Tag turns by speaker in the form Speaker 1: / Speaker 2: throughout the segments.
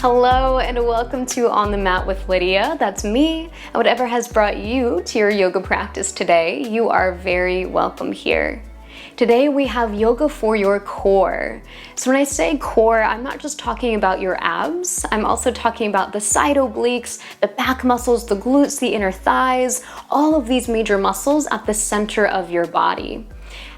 Speaker 1: Hello and welcome to On the Mat with Lydia. That's me. And whatever has brought you to your yoga practice today, you are very welcome here. Today we have yoga for your core. So when I say core, I'm not just talking about your abs. I'm also talking about the side obliques, the back muscles, the glutes, the inner thighs, all of these major muscles at the center of your body.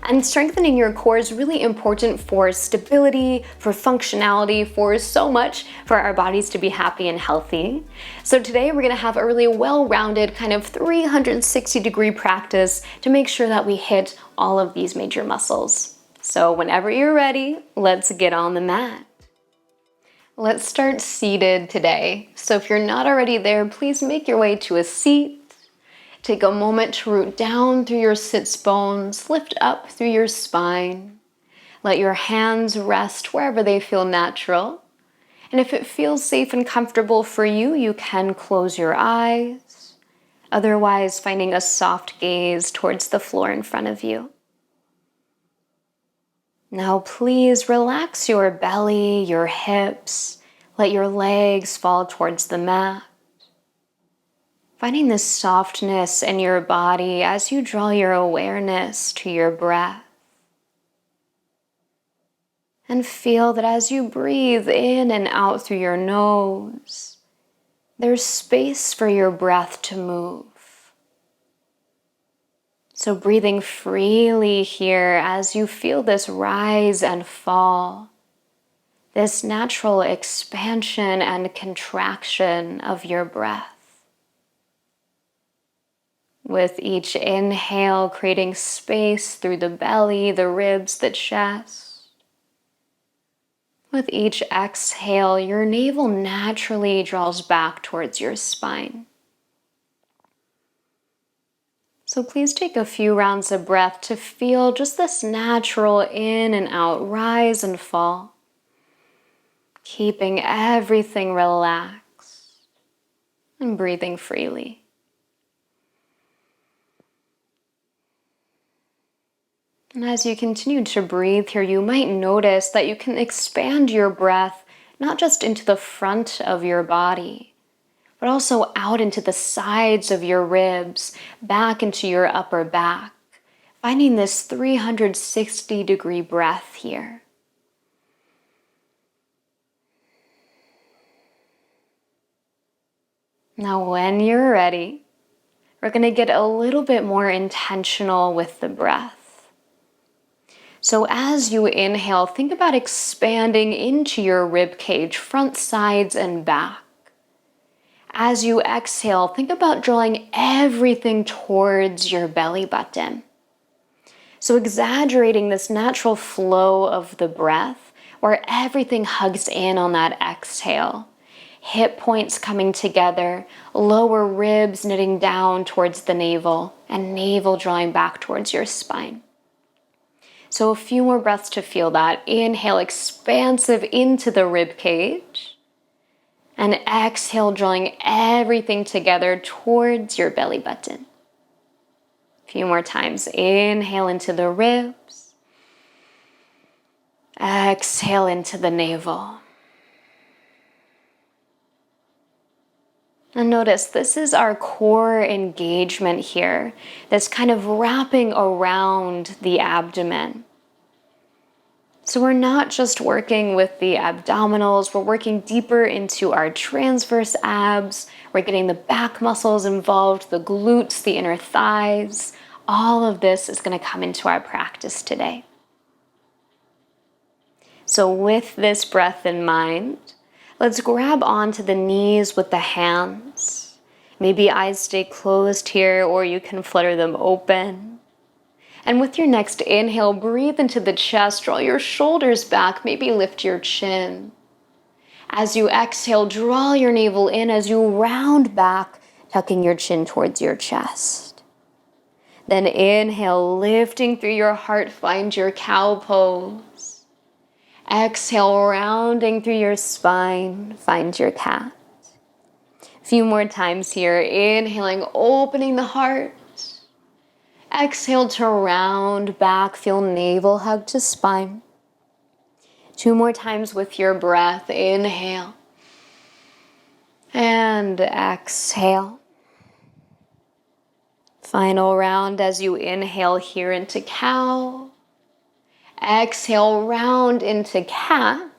Speaker 1: And strengthening your core is really important for stability, for functionality, for so much for our bodies to be happy and healthy. So today we're going to have a really well-rounded kind of 360-degree practice to make sure that we hit all of these major muscles. So whenever you're ready, let's get on the mat. Let's start seated today. So if you're not already there, please make your way to a seat. Take a moment to root down through your sits bones, lift up through your spine. Let your hands rest wherever they feel natural. And if it feels safe and comfortable for you, you can close your eyes. Otherwise, finding a soft gaze towards the floor in front of you. Now please relax your belly, your hips. Let your legs fall towards the mat. Finding this softness in your body as you draw your awareness to your breath. And feel that as you breathe in and out through your nose, there's space for your breath to move. So breathing freely here as you feel this rise and fall, this natural expansion and contraction of your breath. With each inhale, creating space through the belly, the ribs, the chest. With each exhale, your navel naturally draws back towards your spine. So please take a few rounds of breath to feel just this natural in and out, rise and fall. Keeping everything relaxed and breathing freely. And as you continue to breathe here, you might notice that you can expand your breath not just into the front of your body, but also out into the sides of your ribs, back into your upper back, finding this 360-degree breath here. Now, when you're ready, we're going to get a little bit more intentional with the breath. So as you inhale, think about expanding into your rib cage, front, sides, and back. As you exhale, think about drawing everything towards your belly button. So exaggerating this natural flow of the breath, where everything hugs in on that exhale. Hip points coming together, lower ribs knitting down towards the navel, and navel drawing back towards your spine. So a few more breaths to feel that. Inhale, expansive into the rib cage. And exhale, drawing everything together towards your belly button. A few more times. Inhale into the ribs. Exhale into the navel. And notice this is our core engagement here, that's kind of wrapping around the abdomen. So we're not just working with the abdominals, we're working deeper into our transverse abs, we're getting the back muscles involved, the glutes, the inner thighs. All of this is going to come into our practice today. So with this breath in mind, let's grab onto the knees with the hands. Maybe eyes stay closed here, or you can flutter them open. And with your next inhale, breathe into the chest, draw your shoulders back, maybe lift your chin. As you exhale, draw your navel in as you round back, tucking your chin towards your chest. Then inhale, lifting through your heart, find your cow pose. Exhale, rounding through your spine, find your cat. A few more times here. Inhaling, opening the heart. Exhale to round back, feel navel hug to spine. 2 more times with your breath. Inhale. And exhale. Final round as you inhale here into cow. Exhale, round into cat.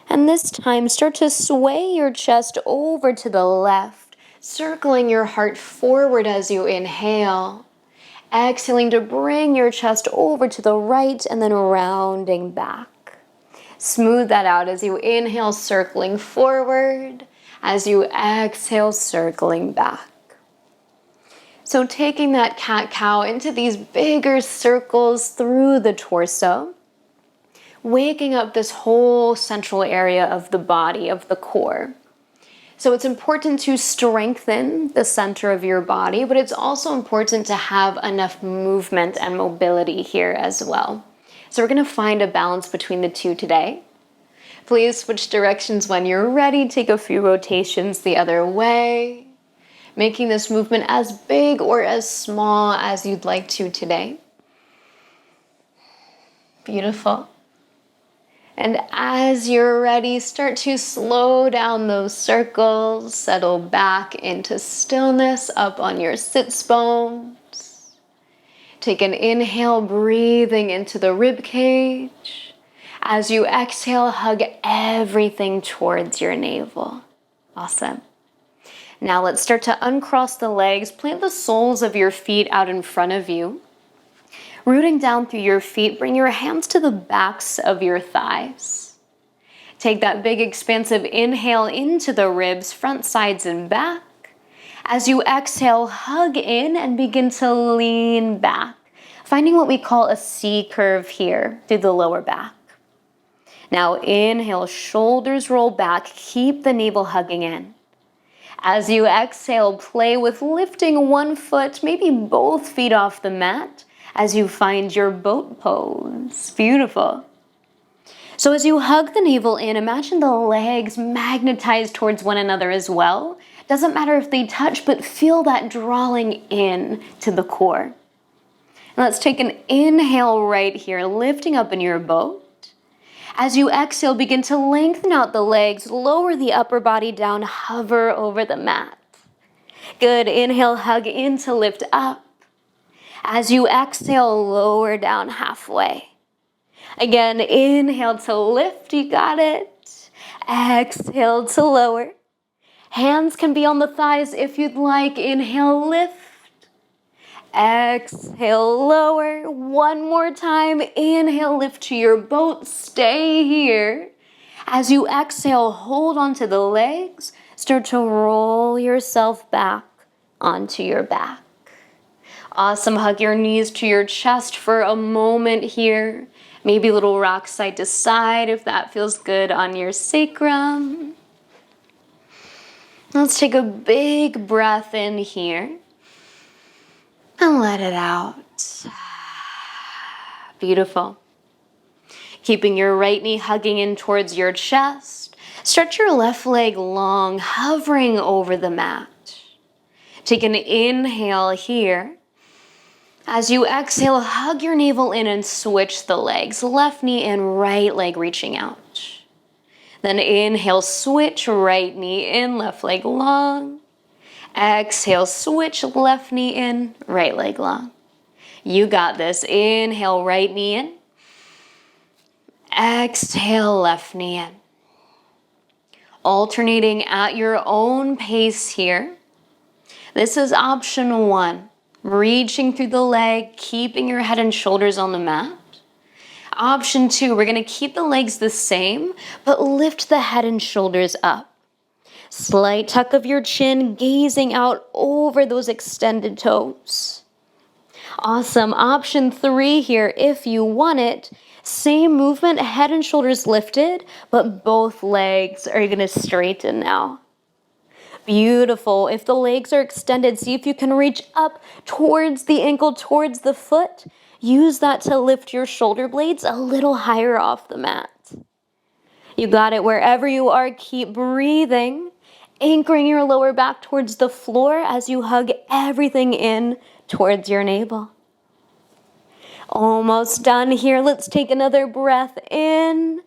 Speaker 1: And this time, start to sway your chest over to the left, circling your heart forward as you inhale. Exhaling to bring your chest over to the right and then rounding back. Smooth that out as you inhale, circling forward. As you exhale, circling back. So taking that cat-cow into these bigger circles through the torso, waking up this whole central area of the body, of the core. So it's important to strengthen the center of your body, but it's also important to have enough movement and mobility here as well. So we're going to find a balance between the two today. Please switch directions when you're ready. Take a few rotations the other way, making this movement as big or as small as you'd like to today. Beautiful. And as you're ready, start to slow down those circles, settle back into stillness up on your sits bones. Take an inhale, breathing into the rib cage. As you exhale, hug everything towards your navel. Awesome. Now let's start to uncross the legs, plant the soles of your feet out in front of you. Rooting down through your feet, bring your hands to the backs of your thighs. Take that big expansive inhale into the ribs, front, sides, and back. As you exhale, hug in and begin to lean back, finding what we call a C curve here through the lower back. Now inhale, shoulders roll back, keep the navel hugging in. As you exhale, play with lifting one foot, maybe both feet off the mat as you find your boat pose. Beautiful. So as you hug the navel in, imagine the legs magnetized towards one another as well. Doesn't matter if they touch, but feel that drawing in to the core. And let's take an inhale right here, lifting up in your boat. As you exhale, begin to lengthen out the legs, lower the upper body down, hover over the mat. Good, inhale, hug in to lift up. As you exhale, lower down halfway. Again, inhale to lift, you got it. Exhale to lower. Hands can be on the thighs if you'd like. Inhale, lift. Exhale, lower. One more time. Inhale, lift to your boat. Stay here. As you exhale, hold onto the legs. Start to roll yourself back onto your back. Awesome. Hug your knees to your chest for a moment here. Maybe a little rock side to side if that feels good on your sacrum. Let's take a big breath in here. And let it out. Beautiful. Keeping your right knee hugging in towards your chest. Stretch your left leg long, hovering over the mat. Take an inhale here. As you exhale, hug your navel in and switch the legs. Left knee in, right leg reaching out. Then inhale, switch right knee in, left leg long. Exhale, switch left knee in, right leg long. You got this. Inhale, right knee in. Exhale, left knee in. Alternating at your own pace here. This is option one. Reaching through the leg, keeping your head and shoulders on the mat. Option two, we're going to keep the legs the same, but lift the head and shoulders up. Slight tuck of your chin, gazing out over those extended toes. Awesome. Option three here, if you want it, same movement, head and shoulders lifted, but both legs are going to straighten now. Beautiful. If the legs are extended, see if you can reach up towards the ankle, towards the foot. Use that to lift your shoulder blades a little higher off the mat. You got it. Wherever you are, keep breathing. Anchoring your lower back towards the floor as you hug everything in towards your navel. Almost done here. Let's take another breath in.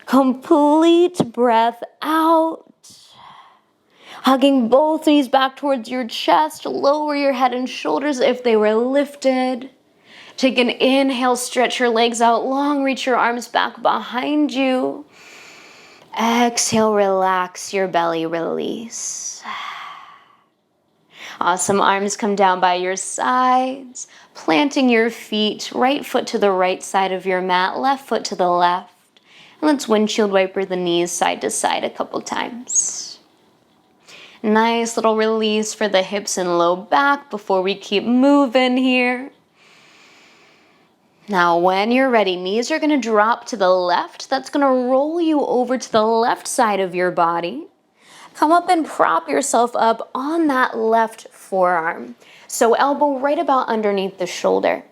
Speaker 1: Complete breath out. Hugging both knees back towards your chest, lower your head and shoulders if they were lifted. Take an inhale, stretch your legs out long, reach your arms back behind you. Exhale, relax your belly, release. Awesome, arms come down by your sides, planting your feet, right foot to the right side of your mat, left foot to the left. And let's windshield wiper the knees side to side a couple times. Nice little release for the hips and low back before we keep moving here. Now, when you're ready, knees are going to drop to the left. That's going to roll you over to the left side of your body. Come up and prop yourself up on that left forearm. So elbow right about underneath the shoulder.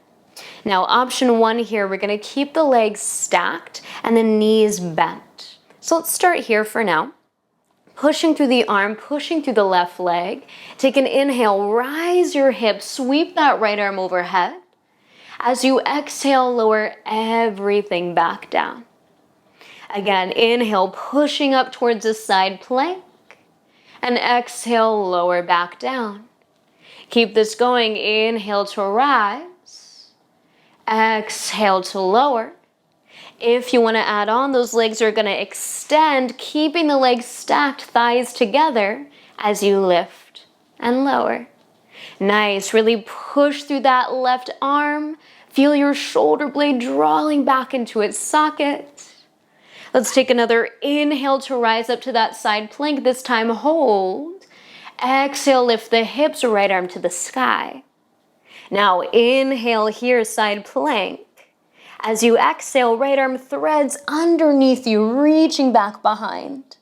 Speaker 1: Now, option one here, we're going to keep the legs stacked and the knees bent. So let's start here for now. Pushing through the arm, pushing through the left leg. Take an inhale, rise your hips, sweep that right arm overhead. As you exhale, lower everything back down. Again, inhale, pushing up towards the side plank. And exhale, lower back down. Keep this going. Inhale to rise. Exhale to lower. If you want to add on, those legs are going to extend, keeping the legs stacked, thighs together as you lift and lower. Nice. Really push through that left arm. Feel your shoulder blade drawing back into its socket. Let's take another inhale to rise up to that side plank. This time hold. Exhale, lift the hips, right arm to the sky. Now inhale here, side plank. As you exhale, right arm threads underneath you, reaching back behind.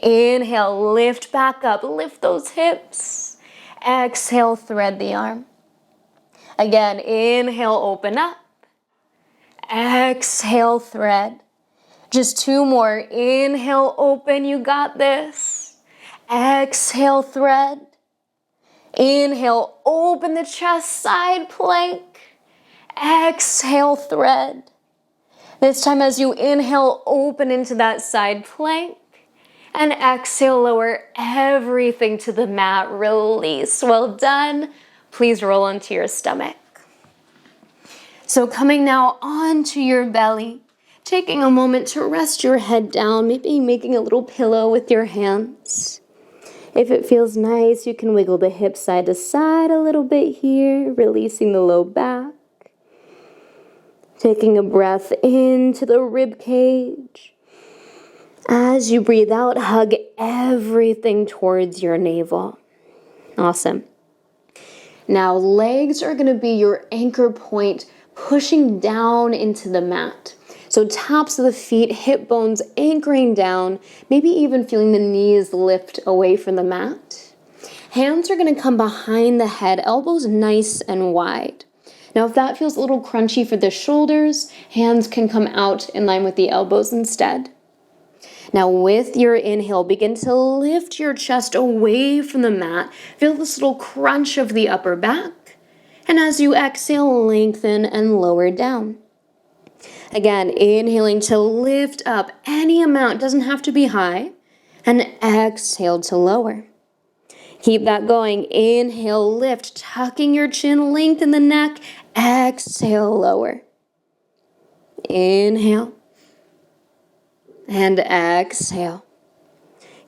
Speaker 1: Inhale, lift back up, lift those hips. Exhale, thread the arm. Again, inhale, open up. Exhale, thread. Just two more. Inhale, open. You got this. Exhale, thread. Inhale, open the chest, side plank. Exhale, thread. This time as you inhale, open into that side plank. And exhale, lower everything to the mat. Release. Well done. Please roll onto your stomach. So coming now onto your belly. Taking a moment to rest your head down, maybe making a little pillow with your hands. If it feels nice, you can wiggle the hips side to side a little bit here, releasing the low back. Taking a breath into the rib cage. As you breathe out, hug everything towards your navel. Awesome. Now, legs are going to be your anchor point, pushing down into the mat. So tops of the feet, hip bones anchoring down, maybe even feeling the knees lift away from the mat. Hands are going to come behind the head, elbows nice and wide. Now if that feels a little crunchy for the shoulders, hands can come out in line with the elbows instead. Now with your inhale, begin to lift your chest away from the mat. Feel this little crunch of the upper back. And as you exhale, lengthen and lower down. Again, inhaling to lift up any amount, doesn't have to be high, and exhale to lower. Keep that going. Inhale, lift, tucking your chin, lengthen the neck, exhale, lower. Inhale, and exhale.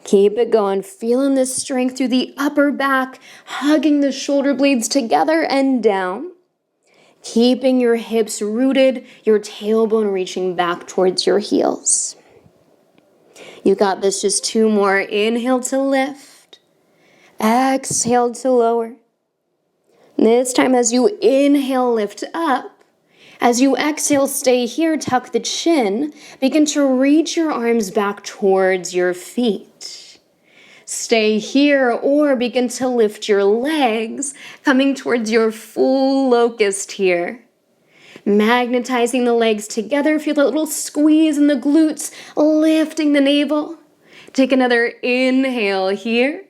Speaker 1: Keep it going, feeling this strength through the upper back, hugging the shoulder blades together and down. Keeping your hips rooted, your tailbone reaching back towards your heels. You got this, just two more. Inhale to lift. Exhale to lower. This time as you inhale, lift up. As you exhale, stay here, tuck the chin. Begin to reach your arms back towards your feet. Stay here or begin to lift your legs, coming towards your full locust here. Magnetizing the legs together, feel that little squeeze in the glutes, lifting the navel. Take another inhale here.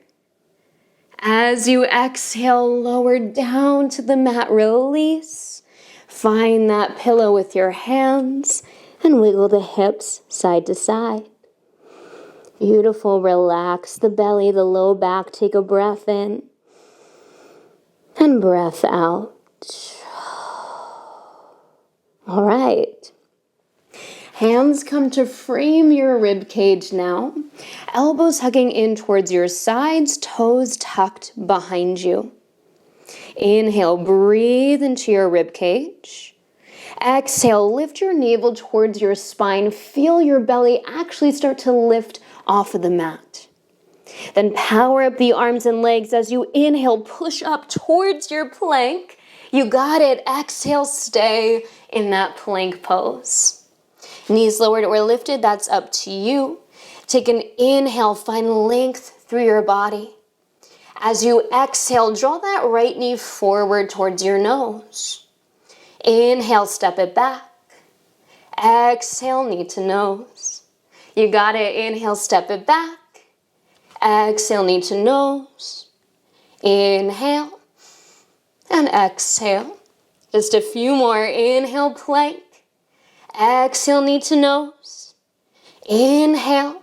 Speaker 1: As you exhale, lower down to the mat, release. Find that pillow with your hands and wiggle the hips side to side. Beautiful. Relax the belly, the low back. Take a breath in and breath out. All right. Hands come to frame your rib cage now. Elbows hugging in towards your sides, toes tucked behind you. Inhale, breathe into your rib cage. Exhale, lift your navel towards your spine. Feel your belly actually start to lift off of the mat. Then power up the arms and legs as you inhale, push up towards your plank. You got it. Exhale, stay in that plank pose. Knees lowered or lifted, that's up to you. Take an inhale, find length through your body. As you exhale, draw that right knee forward towards your nose. Inhale, step it back. Exhale, knee to nose. You got it. Inhale, step it back. Exhale, knee to nose. Inhale and exhale. Just a few more. Inhale, plank. Exhale, knee to nose. Inhale,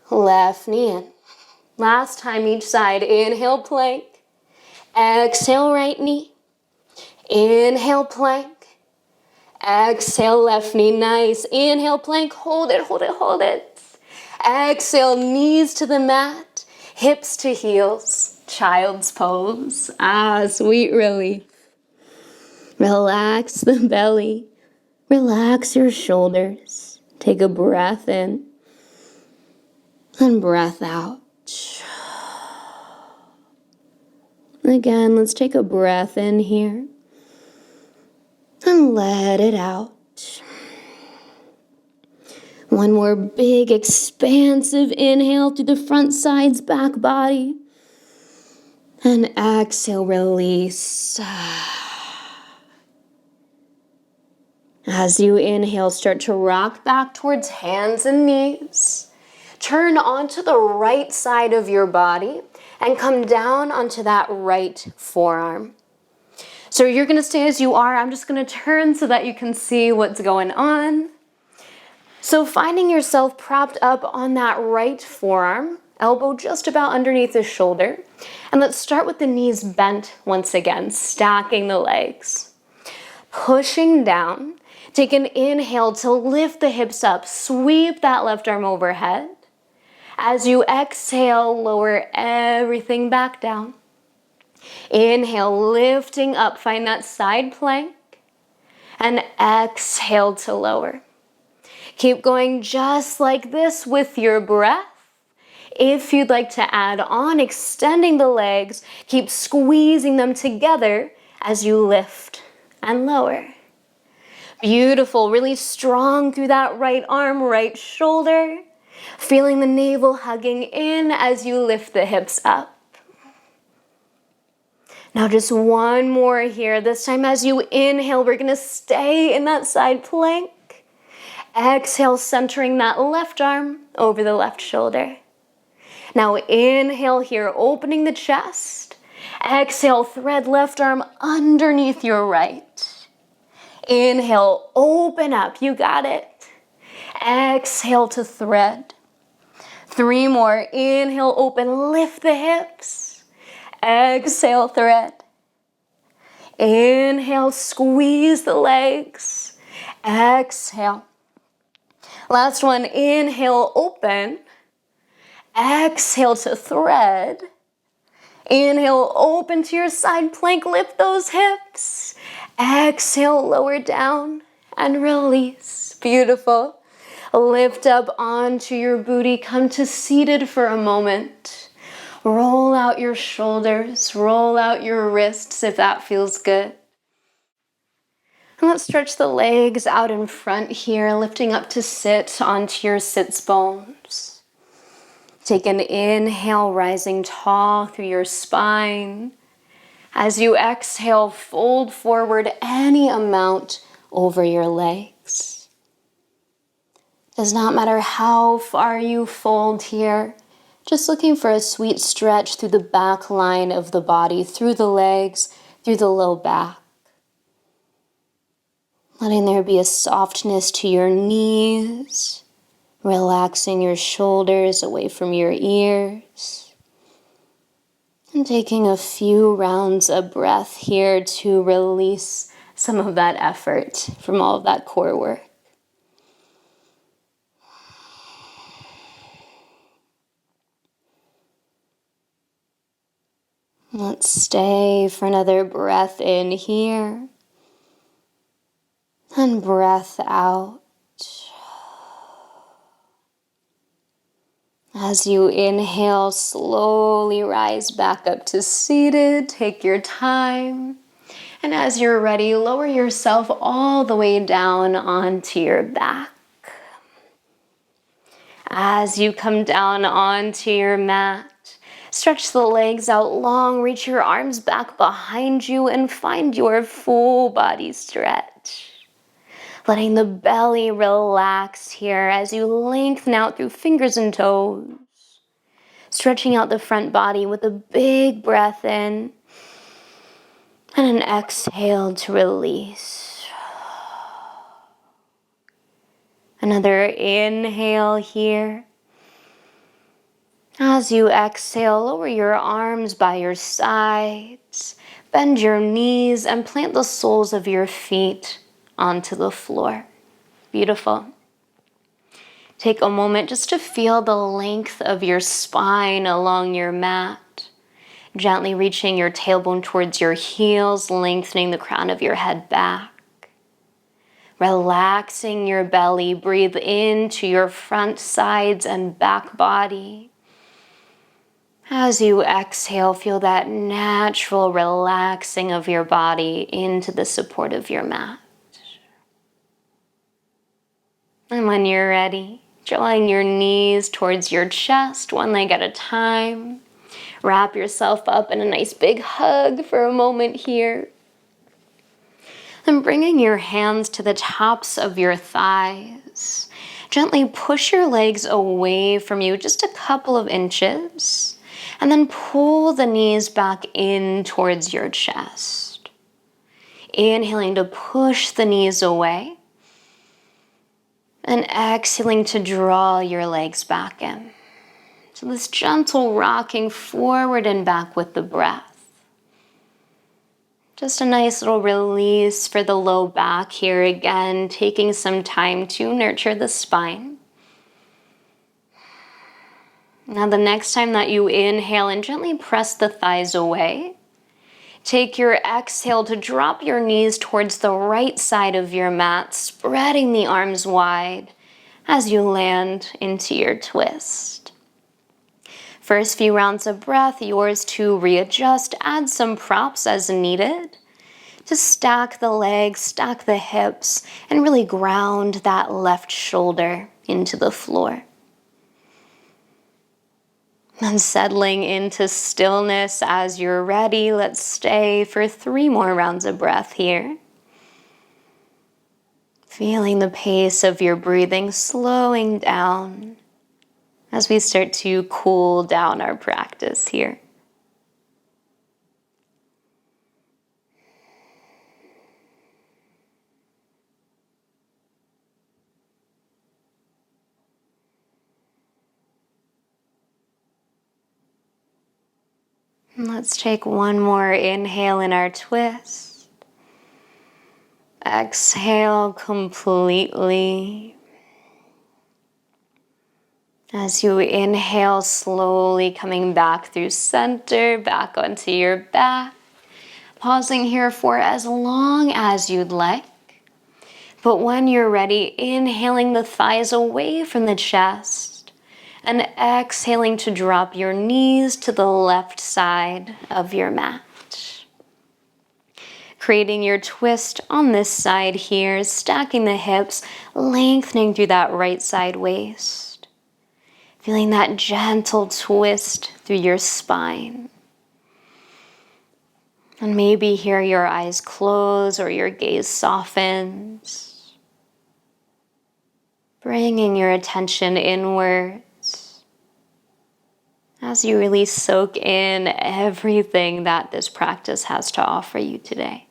Speaker 1: left knee in. Last time each side. Inhale, plank. Exhale, right knee. Inhale, plank. Exhale, left knee. Nice. Inhale, plank. Hold it, hold it, hold it. Exhale, knees to the mat. Hips to heels. Child's pose. Sweet relief. Relax the belly. Relax your shoulders. Take a breath in and breath out. Again, let's take a breath in here and let it out. One more big, expansive inhale through the front, sides, back body. And exhale, release. As you inhale, start to rock back towards hands and knees. Turn onto the right side of your body and come down onto that right forearm. So you're going to stay as you are. I'm just going to turn so that you can see what's going on. So finding yourself propped up on that right forearm, elbow just about underneath the shoulder. And let's start with the knees bent once again, stacking the legs. Pushing down. Take an inhale to lift the hips up. Sweep that left arm overhead. As you exhale, lower everything back down. Inhale, lifting up. Find that side plank. And exhale to lower. Keep going just like this with your breath. If you'd like to add on, extending the legs, keep squeezing them together as you lift and lower. Beautiful, really strong through that right arm, right shoulder. Feeling the navel hugging in as you lift the hips up. Now just one more here. This time as you inhale, we're gonna stay in that side plank. Exhale, centering that left arm over the left shoulder. Now inhale here, opening the chest. Exhale, thread left arm underneath your right. Inhale, open up, you got it. Exhale to thread. 3 more, inhale, open, lift the hips. Exhale, thread. Inhale, squeeze the legs. Exhale. Last one, inhale, open. Exhale to thread. Inhale, open to your side plank, lift those hips. Exhale, lower down and release. Beautiful. Lift up onto your booty, come to seated for a moment. Roll out your shoulders, roll out your wrists if that feels good. And let's stretch the legs out in front here, lifting up to sit onto your sits bones. Take an inhale, rising tall through your spine. As you exhale, fold forward any amount over your legs. Does not matter how far you fold here, just looking for a sweet stretch through the back line of the body, through the legs, through the low back. Letting there be a softness to your knees, Relaxing your shoulders away from your ears. And taking a few rounds of breath here to release some of that effort from all of that core work. Let's stay for another breath in here. And breath out. As you inhale, slowly rise back up to seated. Take your time. And as you're ready, lower yourself all the way down onto your back. As you come down onto your mat, stretch the legs out long, reach your arms back behind you, and find your full body stretch. Letting the belly relax here as you lengthen out through fingers and toes. Stretching out the front body with a big breath in and an exhale to release. Another inhale here. As you exhale, lower your arms by your sides, bend your knees, and plant the soles of your feet onto the floor. Beautiful. Take a moment just to feel the length of your spine along your mat. Gently reaching your tailbone towards your heels, lengthening the crown of your head back. Relaxing your belly, breathe into your front, sides, and back body. As you exhale, feel that natural relaxing of your body into the support of your mat. And when you're ready, drawing your knees towards your chest, one leg at a time. Wrap yourself up in a nice big hug for a moment here. And bringing your hands to the tops of your thighs. Gently push your legs away from you just a couple of inches. And then pull the knees back in towards your chest. Inhaling to push the knees away. And exhaling to draw your legs back in. So this gentle rocking forward and back with the breath. Just a nice little release for the low back here again, taking some time to nurture the spine. Now the next time that you inhale and gently press the thighs away, take your exhale to drop your knees towards the right side of your mat, spreading the arms wide as you land into your twist. First few rounds of breath, yours to readjust, add some props as needed. To stack the legs, stack the hips, and really ground that left shoulder into the floor. And settling into stillness as you're ready, let's stay for 3 more rounds of breath here. Feeling the pace of your breathing slowing down as we start to cool down our practice here. And let's take one more inhale in our twist. Exhale completely. As you inhale, slowly coming back through center, back onto your back. Pausing here for as long as you'd like. But when you're ready, inhaling the thighs away from the chest and exhaling to drop your knees to the left side of your mat. Creating your twist on this side here, stacking the hips, lengthening through that right side waist. Feeling that gentle twist through your spine. And maybe here your eyes close or your gaze softens. Bringing your attention inwards as you really soak in everything that this practice has to offer you today.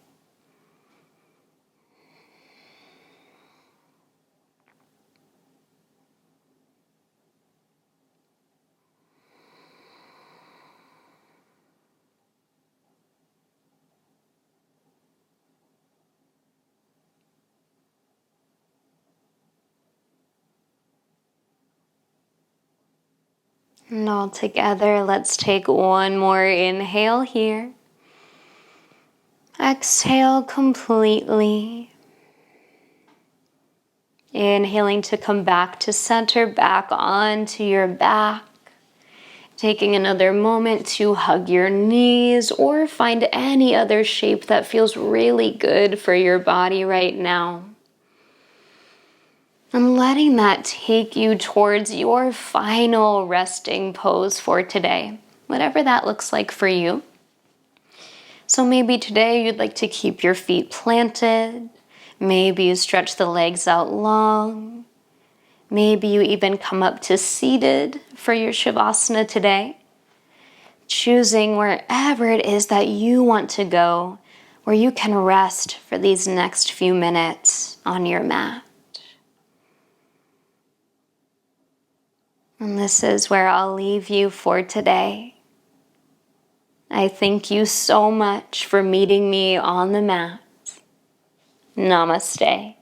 Speaker 1: And all together, let's take one more inhale here. Exhale completely. Inhaling to come back to center, back onto your back. Taking another moment to hug your knees or find any other shape that feels really good for your body right now. And letting that take you towards your final resting pose for today, whatever that looks like for you. So maybe today you'd like to keep your feet planted. Maybe you stretch the legs out long. Maybe you even come up to seated for your Shavasana today. Choosing wherever it is that you want to go, where you can rest for these next few minutes on your mat. And this is where I'll leave you for today. I thank you so much for meeting me on the mat. Namaste.